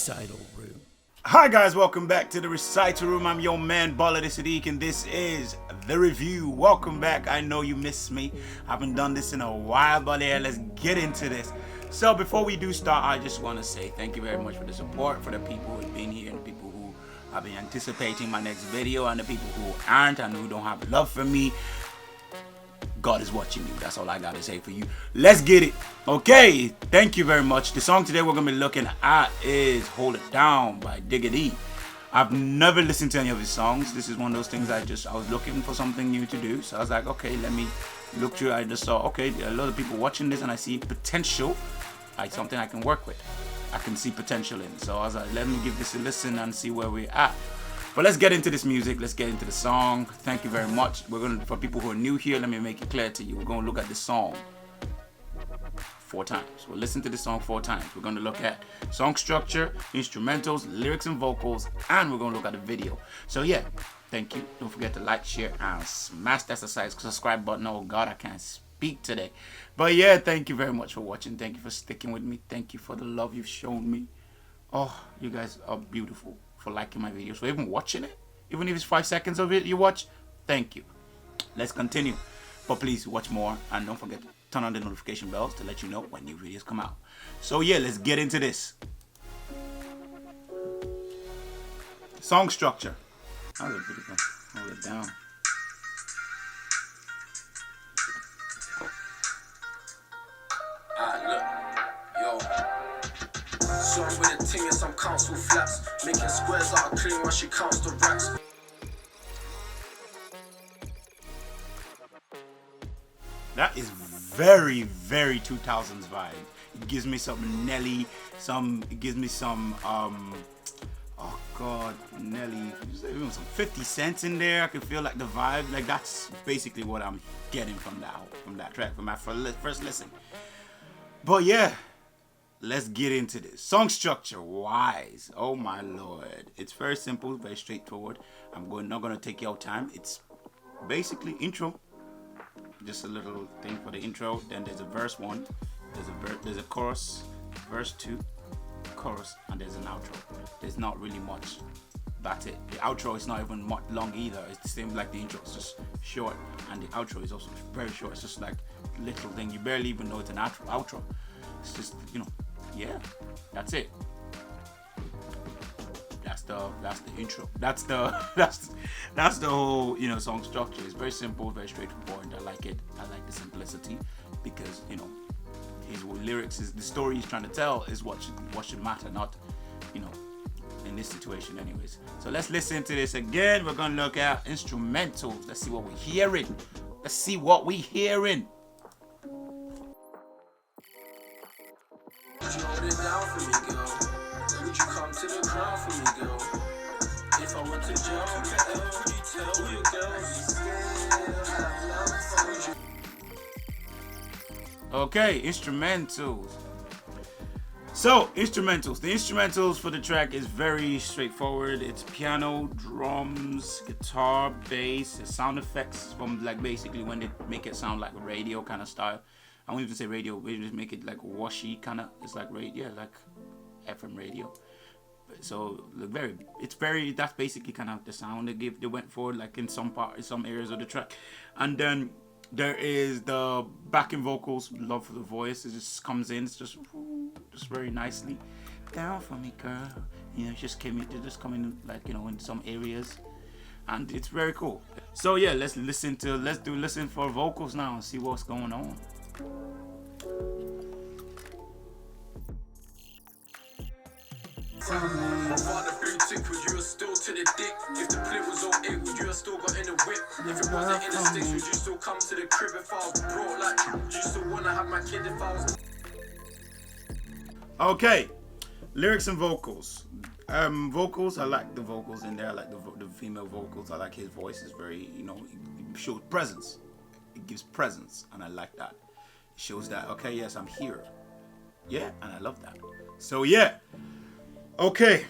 Recital Room. Hi guys, welcome back to the Recital Room. I'm your man Bala Sadiq and this is the review. Welcome back. I know you missed me. I haven't done this in a while, but yeah, let's get into this. So before we do start, I just want to say thank you very much for the support, for the people who've been here and the people who have been anticipating my next video and the people who aren't and who don't have love for me. God is watching you. That's all I gotta say for you. Let's get it. Okay, thank you very much. The song today we're gonna be looking at is Hold It Down by Digga. I've never listened to any of his songs. This is one of those things I was looking for something new to do. So I was like, okay, let me look through. I just saw, okay, there are a lot of people watching this and I see potential, like something I can work with. I can see potential in. So I was like, let me give this a listen and see where we're at. But let's get into this music. Let's get into the song. Thank you very much. For people who are new here, let me make it clear to you. We're gonna look at the song 4 times. We'll listen to the song 4 times. We're gonna look at song structure, instrumentals, lyrics and vocals, and we're gonna look at the video. So yeah, thank you. Don't forget to like, share, and smash that subscribe button. Oh God, I can't speak today. But yeah, thank you very much for watching. Thank you for sticking with me. Thank you for the love you've shown me. Oh, you guys are beautiful. For liking my videos, for even watching it, even if it's 5 seconds of it you watch, thank you. Let's continue, but please watch more and don't forget to turn on the notification bells to let you know when new videos come out. So yeah, let's get into this. Song structure. Hold it down. Songs with a ting and some council flats, making squares out of clean while she counts the racks. That is very 2000s vibe. It gives me some Nelly, it gives me some oh God, Nelly, even some 50 Cent in there. I can feel like the vibe, like that's basically what I'm getting from that track, from my first listen. But yeah, let's get into this. Song structure wise, oh my lord, it's very simple, very straightforward. Not gonna take your time. It's basically intro, just a little thing for the intro. Then there's a verse 1, there's a chorus, verse 2, chorus, and there's an outro. There's not really much. That's it. The outro is not even much long either. It's the same like the intro. It's just short, and the outro is also very short. It's just like a little thing. You barely even know it's an outro. It's just, you know, yeah, that's it. That's the intro. That's the whole, you know, song structure. It's very simple, very straightforward. I like it. I like the simplicity because, you know, his lyrics is the story he's trying to tell is what should matter, not, you know, in this situation anyways. So let's listen to this again. We're gonna look at instrumentals. Let's see what we're hearing. Would you hold it down for me, girl? Would you come to the crown for me, girl? If I went to jail, would you tell all your girls? Okay, instrumentals. So, instrumentals. The instrumentals for the track is very straightforward. It's piano, drums, guitar, bass, sound effects from like basically when they make it sound like radio kind of style. I won't even say radio, we just make it like washy kind of. It's like radio, like FM radio. So that's basically kind of the sound they went for, like in some areas of the track. And then there is the backing vocals, love for the voice. It just comes in, it's just very nicely. Down for me, girl. You know, it just coming like, you know, in some areas. And it's very cool. So yeah, let's listen for vocals now and see what's going on. My father blue tick, would you have still to the dick? If the plate was 08, would you have still got in the whip? If it wasn't in the sticks, would you still come to the crib? If I was broke, like, would you still wanna have my kid if I was... Okay, lyrics and vocals. Vocals, I like the vocals in there. I like the female vocals. I like his voice. Is very, you know, it shows presence. It gives presence, and I like that. It shows that, okay, yes, I'm here. Yeah, and I love that. So yeah. Okay,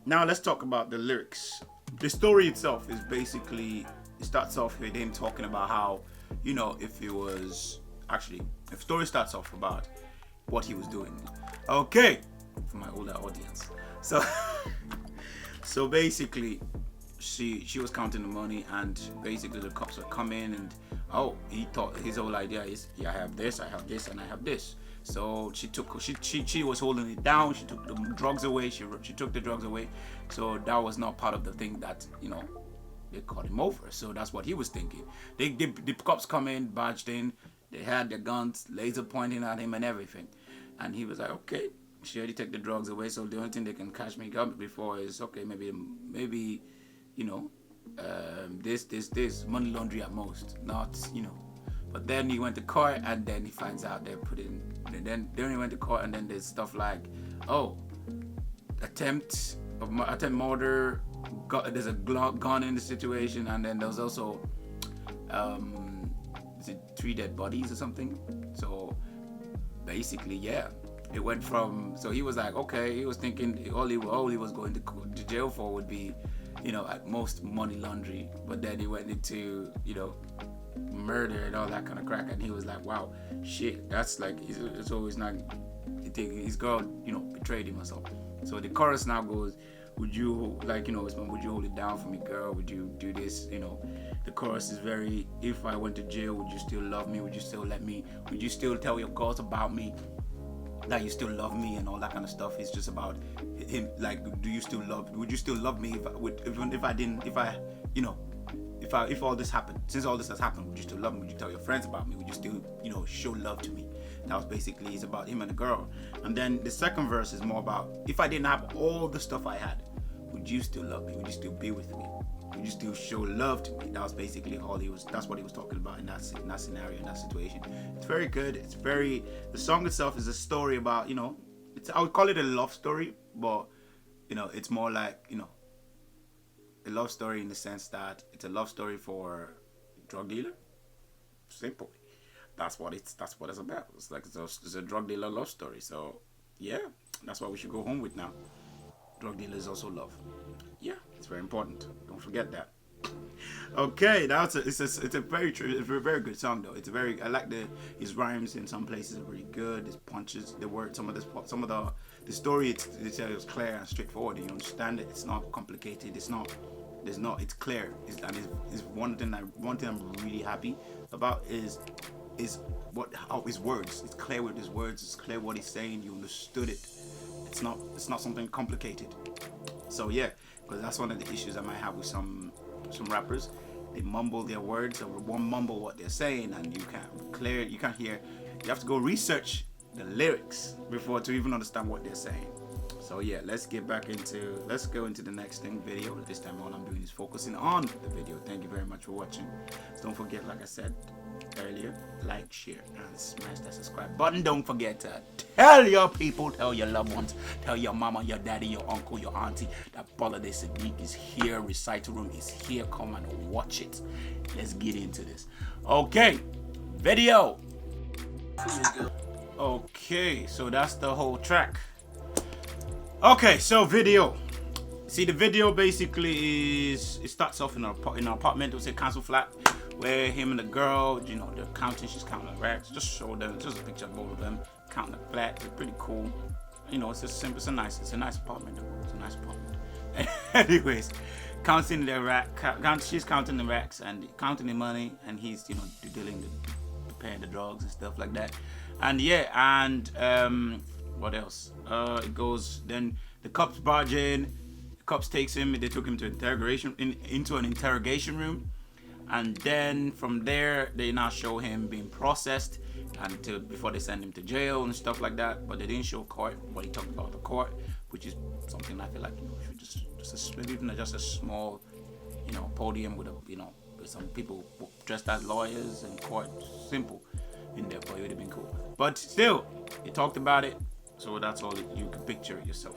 now let's talk about the lyrics. The story itself is basically, it starts off with him talking about how, you know, if story starts off about what he was doing. Okay, for my older audience. So so basically she was counting the money, and basically the cops would come in, and oh, he thought his whole idea is, yeah, I have this, and I have this. So she was holding it down. She took the drugs away. She took the drugs away. So that was not part of the thing that, you know, they caught him over. So that's what he was thinking. The cops come in, barged in. They had their guns, laser pointing at him and everything. And he was like, okay, she already took the drugs away. So the only thing they can catch me up before is, okay, maybe, you know, this money laundry at most, not, you know. But then he went to court, and then he finds out they're putting. Then he went to court, and then there's stuff like, oh, attempt murder. There's a gun in the situation, and then there's also, is it 3 dead bodies or something? So basically, yeah, it went from. So he was like, okay, he was thinking all he was going to jail for would be, you know, at most money laundry, but then he went into, you know, murder and all that kind of crack, and he was like, wow, shit, that's like, it's always not, his girl, you know, betrayed him or something. So the chorus now goes, would you, like, you know, would you hold it down for me, girl? Would you do this? You know, the chorus is very, if I went to jail, would you still love me? Would you still let me? Would you still tell your girls about me, that you still love me, and all that kind of stuff? It's just about him, like, would you still love me if all this happened, since all this has happened, would you still love me? Would you tell your friends about me? Would you still, you know, show love to me? That was basically, it's about him and the girl. And then the second verse is more about, if I didn't have all the stuff I had, would you still love me? Would you still be with me? Would you still show love to me? That was basically that's what he was talking about in that scenario, in that situation. It's very good. The song itself is a story about, you know, I would call it a love story, but, you know, it's more like, you know, a love story in the sense that it's a love story for a drug dealer. Simple. That's what it's about. It's like it's a drug dealer love story. So yeah, that's what we should go home with now. Drug dealers also love. Yeah, it's very important. Don't forget that. Okay, it's a very good song though. I like his rhymes in some places are really good. His punches, the word, some of the story it's clear and straightforward. And you understand it. It's not complicated. It's clear. It's one thing I'm really happy about is how his words. It's clear with his words. It's clear what he's saying. You understood it. It's not something complicated. So yeah, because that's one of the issues I might have with some rappers. They mumble their words, or won't mumble what they're saying, and you can't hear. You have to go research the lyrics before to even understand what they're saying. So yeah, let's go into the next video. This time all I'm doing is focusing on the video. Thank you very much for watching. So don't forget, like I said earlier, like, share, and smash that subscribe button. Don't forget to tell your people, tell your loved ones, tell your mama, your daddy, your uncle, your auntie that Bala de Sadiq is here. Recital Room is here. Come and watch it. Let's get into this. Okay, video. Okay, so that's the whole track. Okay, so video. See, the video basically it starts off in an apartment. It was a council flat where him and the girl, you know, she's counting the racks. Just show them, just a picture of both of them counting the flats. It's pretty cool. You know, it's just simple. It's a nice apartment. It's a nice apartment. Anyways, counting the rack. She's counting the racks and counting the money, and he's, you know, dealing with paying the drugs and stuff like that. And yeah, and what else? It goes. Then the cops barge in. The cops takes him. They took him to into an interrogation room, and then from there they now show him being processed before they send him to jail and stuff like that. But they didn't show court. What he talked about the court, which is something I feel like, you know, should maybe even just a small, you know, podium with some people dressed as lawyers and court, simple in there, but it would have been cool. But still, he talked about it. So that's all you can picture it yourself.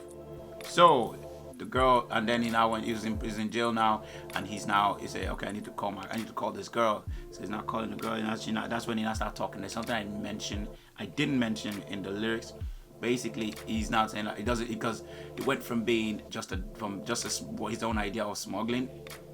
So the girl, and then he's in jail now, and he said, okay, I need to call this girl. So he's not calling the girl, and that's when he now start talking. There's something I didn't mention in the lyrics. Basically, he's not saying that he does it because it went from being just his own idea of smuggling,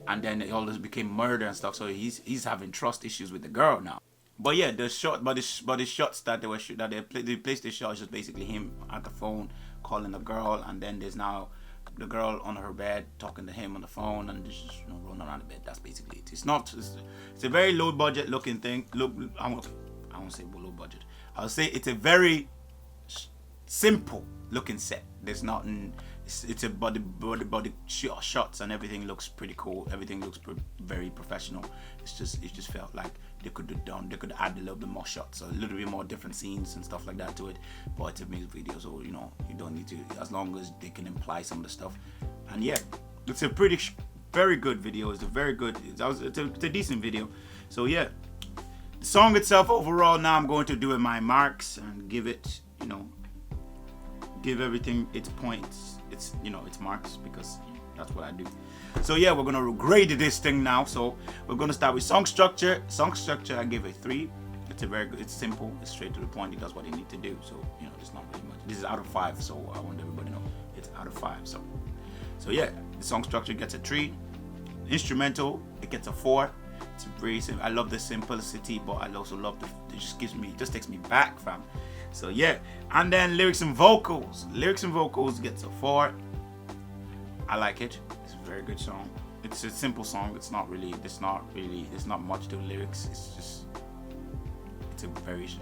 and then it all just became murder and stuff. So he's having trust issues with the girl now. But yeah, the shots that they placed the shot is just basically him at the phone calling the girl, and then there's now the girl on her bed talking to him on the phone and just rolling around the bed. That's basically it. It's not. It's a very low budget looking thing. Look, I won't say low budget. I'll say it's a very simple looking set. There's nothing. It's a body shots and everything looks pretty cool. Everything looks very professional. It just felt like they could add a little bit more shots, a little bit more different scenes and stuff like that to it. But it's a music video, so you don't need to, as long as they can imply some of the stuff. And yeah, it's a very good video. It's a decent video. So yeah, the song itself overall, now I'm going to do my marks and give it, give everything its points, its marks, because that's what I do. So yeah, we're gonna grade this thing now. So we're gonna start with song structure. Song structure, I give it 3. It's a very good. It's simple. It's straight to the point. It does what it needs to do. So it's not really much. This is out of 5. So I want everybody to know it's out of 5. So yeah, the song structure gets a 3. Instrumental, it gets a 4. It's very simple. I love the simplicity, but I also love it just takes me back, fam. So yeah, and then lyrics and vocals gets a 4. I like it. It's a very good song. It's a simple song. It's not much to lyrics.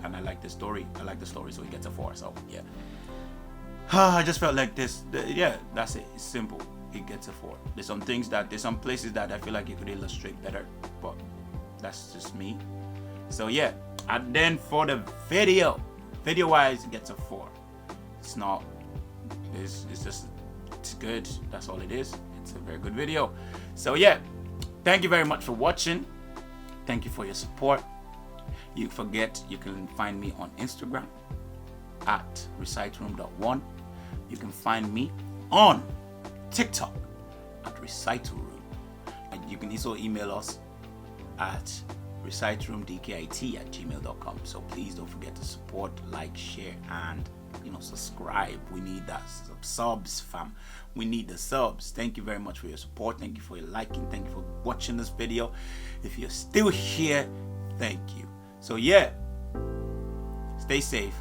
And I like the story. So it gets a 4. So yeah. I just felt like this. That's it. It's simple. It gets a 4. There's some places that I feel like you could illustrate better, but that's just me. So yeah, and then for the video wise, it gets a 4. It's good. That's all it is. It's a very good video. So yeah, thank you very much for watching. Thank you for your support. You can find me on Instagram at recitalroom.1. You can find me on TikTok at recitalroom, and you can also email us at recitalroomdkit@gmail.com. So please don't forget to support, like, share, and subscribe. We need that subs, fam. We need the subs. Thank you very much for your support. Thank you for your liking. Thank you for watching this video. If you're still here, thank you. So yeah, stay safe.